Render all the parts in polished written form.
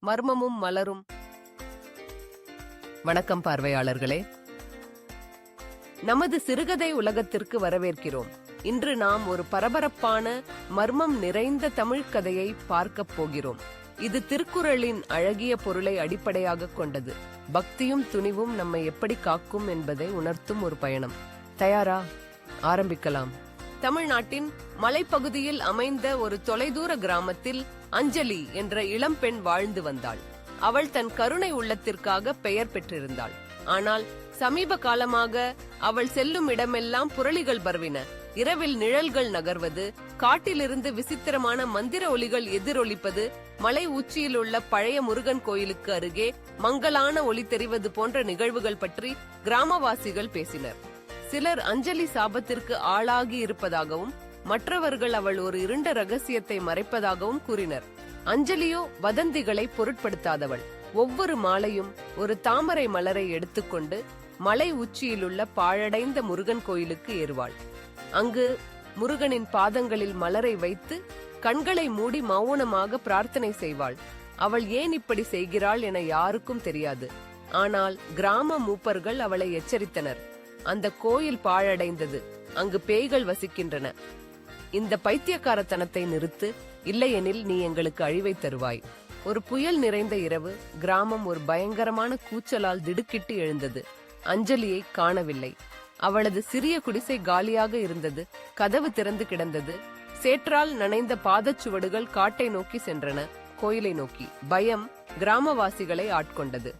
மர்மமும் மலரும். வணக்கம் பார்வையாளர்களே, நமது சிறுகதை உலகத்திற்கு வரவேற்கிறோம். இன்று நாம் ஒரு பரபரப்பான மர்மம் நிறைந்த தமிழ் கதையை பார்க்கப் போகிறோம். இது திருக்குறளின் அழகிய பொருளை அடிப்படையாக கொண்டது. பக்தியும் துணிவும் நம்மை எப்படி காக்கும் என்பதை உணர்த்தும் ஒரு பயணம். தயாரா? ஆரம்பிக்கலாம். தமிழ்நாட்டின் மலைப்பகுதியில் அமைந்த ஒரு தொலைதூர கிராமத்தில் அஞ்சலி என்ற இளம்பெண் வாழ்ந்து வந்தாள். அவள் தன் கருணை உள்ளத்திற்காக பெயர் பெற்றிருந்தாள். ஆனால் சமீப காலமாக அவள் செல்லும் இடமெல்லாம் புரளிகள் பரவின. இரவில் நிழல்கள் நகர்வது, காட்டிலிருந்து விசித்திரமான மந்திர ஒலிகள் எதிரொலிப்பது, மலை உச்சியில் உள்ள பழைய முருகன் கோயிலுக்கு அருகே மங்கலான ஒலி தெரிவது போன்ற நிகழ்வுகள் பற்றி கிராமவாசிகள் பேசினர். சிலர் அஞ்சலி சாபத்திற்கு ஆளாகி இருப்பதாகவும் மற்றவர்கள் அவள் ஒரு இருண்ட ரகசியத்தை மறைப்பதாகவும் கூறினர். அஞ்சலியோ வதந்திகளை பொருட்படுத்தாதவள். ஒவ்வொரு மாலையும் ஒரு தாமரை மலரை எடுத்துக்கொண்டு மலை உச்சியிலுள்ள பாழடைந்த முருகன் கோயிலுக்கு ஏறுவாள். அங்கு முருகனின் பாதங்களில் மலரை வைத்து கண்களை மூடி மௌனமாக பிரார்த்தனை செய்வாள். அவள் ஏன் இப்படி செய்கிறாள் என யாருக்கும் தெரியாது. ஆனால் கிராம மூப்பர்கள் அவளை எச்சரித்தனர். அந்த கோயில் பாழடைந்தது, அங்கு பேய்கள் வசிக்கின்றன. இந்த பைத்தியக்காரத்தனத்தை நிறுத்து, இல்லையெனில் நீ எங்களுக்கு அழிவை தருவாய். ஒரு புயல் நிறைந்த இரவு, கிராமம் ஒரு பயங்கரமான கூச்சலால் திடுக்கிட்டு எழுந்தது. அஞ்சலியை காணவில்லை. அவளது சிறிய குடிசை காலியாக இருந்தது. கதவு திறந்து கிடந்தது. சேற்றால் நனைந்த பாதச்சுவடுகள் காட்டை நோக்கி சென்றன, கோயிலை நோக்கி. பயம் கிராமவாசிகளை ஆட்கொண்டது.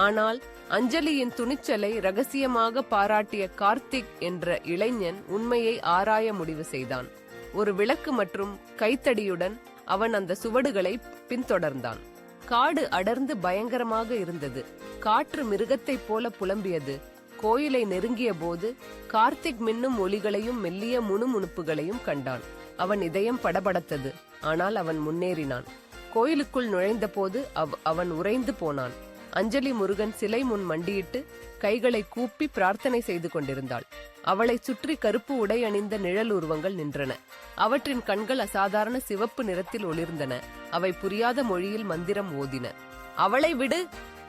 ஆனால் அஞ்சலியின் துணிச்சலை ரகசியமாக பாராட்டிய கார்த்திக் என்ற இளைஞன் உண்மையை ஆராய முடிவு செய்தான். ஒரு விளக்கு மற்றும் கைத்தடியுடன் அவன் அந்த சுவடுகளை பின்தொடர்ந்தான். காடு அடர்ந்து பயங்கரமாக இருந்தது. காற்று மிருகத்தைப் போல புலம்பியது. கோயிலை நெருங்கிய போது கார்த்திக் மின்னும் ஒலிகளையும் மெல்லிய முணுமுணுப்புகளையும் கண்டான். அவன் இதயம் படபடத்தது. ஆனால் அவன் முன்னேறினான். கோயிலுக்குள் நுழைந்த போது அவன் உறைந்து போனான். அஞ்சலி முருகன் சிலை முன் மண்டியிட்டு கைகளை கூப்பி பிரார்த்தனை செய்து கொண்டிருந்தாள். அவளை சுற்றி கருப்பு உடை அணிந்த நிழல் உருவங்கள் நின்றன. அவற்றின் கண்கள் அசாதாரண சிவப்பு நிறத்தில் ஒளிர்ந்தன. அவை புரியாத மொழியில் மந்திரம் ஓதின. அவளை விடு!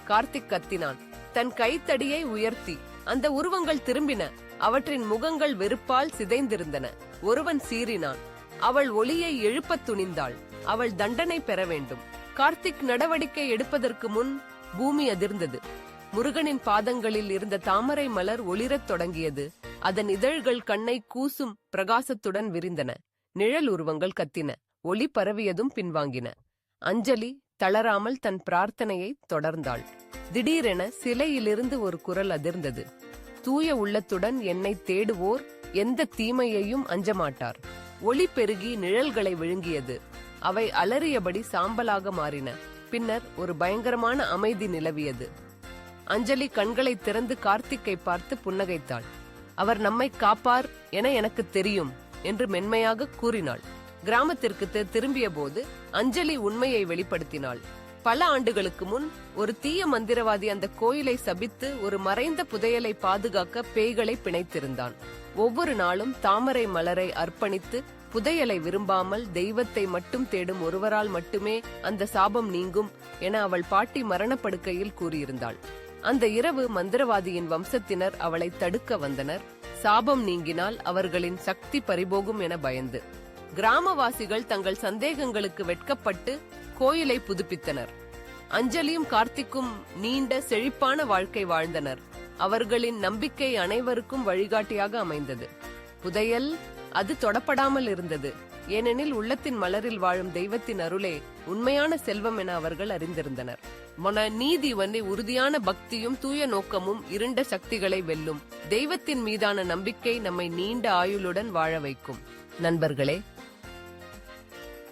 கார்த்திக் கத்தினான், தன் கைத்தடியை உயர்த்தி. அந்த உருவங்கள் திரும்பின. அவற்றின் முகங்கள் வெறுப்பால் சிதைந்திருந்தன. ஒருவன் சீறினான். அவள் ஒளியை எழுப்பத் துணிந்தாள். அவள் தண்டனை பெற வேண்டும். கார்த்திக் நடவடிக்கை எடுப்பதற்கு முன் பூமி அதிர்ந்தது. முருகனின் பாதங்களில் இருந்த தாமரை மலர் ஒளிரத் தொடங்கியது. அதன் இதழ்கள் கண்ணை கூசும் பிரகாசத்துடன் விரிந்தன. நிழல் உருவங்கள் கத்தின. ஒளி பரவியதும் பின்வாங்கின. அஞ்சலி தளராமல் தன் பிரார்த்தனையை தொடர்ந்தாள். திடீரென சிலையிலிருந்து ஒரு குரல் அதிர்ந்தது. தூய உள்ளத்துடன் என்னை தேடுவோர் எந்த தீமையையும் அஞ்சமாட்டார். ஒளி பெருகி நிழல்களை விழுங்கியது. அவை அலறியபடி சாம்பலாக மாறின. பின்னர் ஒரு பயங்கரமான அமைதி நிலவியது. அஞ்சலி கண்களை திறந்து கார்த்திக்கை பார்த்து புன்னகைத்தாள். அவர் நம்மை காப்பார் என எனக்கு தெரியும் என்று மென்மையாக கூறினாள். கிராமத்திற்கு திரும்பிய போது அஞ்சலி உண்மையை வெளிப்படுத்தினாள். பல ஆண்டுகளுக்கு முன் ஒரு தீய மந்திரவாதி அந்த கோயிலை சபித்து ஒரு மறைந்த புதையலை பாதுகாக்க பேய்களை பிணைத்திருந்தான். ஒவ்வொரு நாளும் தாமரை மலரை அர்ப்பணித்து புதையலை விரும்பாமல் தெய்வத்தை மட்டும் தேடும் ஒருவரால் மட்டுமே அந்த சாபம் நீங்கும் என அவள் பாட்டி மரணப்படுக்கையில் கூறியிருந்தாள். அந்த இரவு மந்திரவாதியின் வம்சத்தினர் அவளை தடுக்க வந்தனர். சாபம் நீங்கினால் அவர்களின் சக்தி பறிபோகும் என பயந்து கிராமவாசிகள் தங்கள் சந்தேகங்களுக்கு வெட்கப்பட்டு கோயிலை புதுப்பித்தனர். அஞ்சலியும் கார்த்திக்கும் நீண்ட செழிப்பான வாழ்க்கை வாழ்ந்தனர். அவர்களின் நம்பிக்கை அனைவருக்கும் வழிகாட்டியாக அமைந்தது. புதையல் அது தொடப்படாமல் இருந்தது. ஏனெனில் உள்ளத்தின் மலரில் வாழும் தெய்வத்தின் அருளே உண்மையான செல்வம் என அவர்கள் அறிந்திருந்தனர். நீதி உறுதியான பக்தியும் தூய நோக்கமும் இருண்ட சக்திகளை வெல்லும். தெய்வத்தின் மீதான நம்பிக்கை நம்மை நீண்ட ஆயுளுடன் வாழ வைக்கும். நண்பர்களே,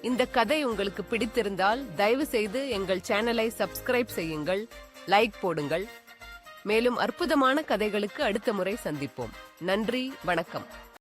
இந்த கதை உங்களுக்கு பிடித்திருந்தால் தயவு செய்து எங்கள் சேனலை சப்ஸ்கிரைப் செய்யுங்கள், லைக் போடுங்கள். மேலும் அற்புதமான கதைகளுக்கு அடுத்த முறை சந்திப்போம். நன்றி, வணக்கம்.